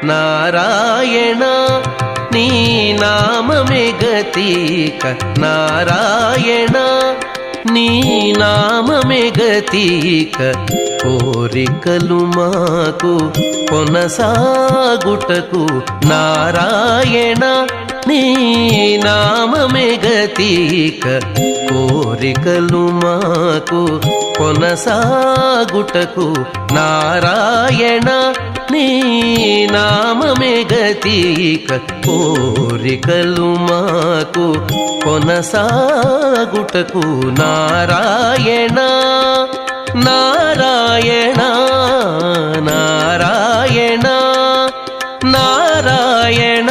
నారాయణ నీ నామమే గతిక నారాయణ నీ నామమే గతిక కోరికలు మాకు కొనసాగుటకు నారాయణ నీ నామమే గతిక కోరికలు మాకు కొనసాగుటకు నారాయణ నీ నామమే గతిక కోరికలు మాకు కొనసాగుటకు నారాయణ నారాయణ నారాయణ నారాయణ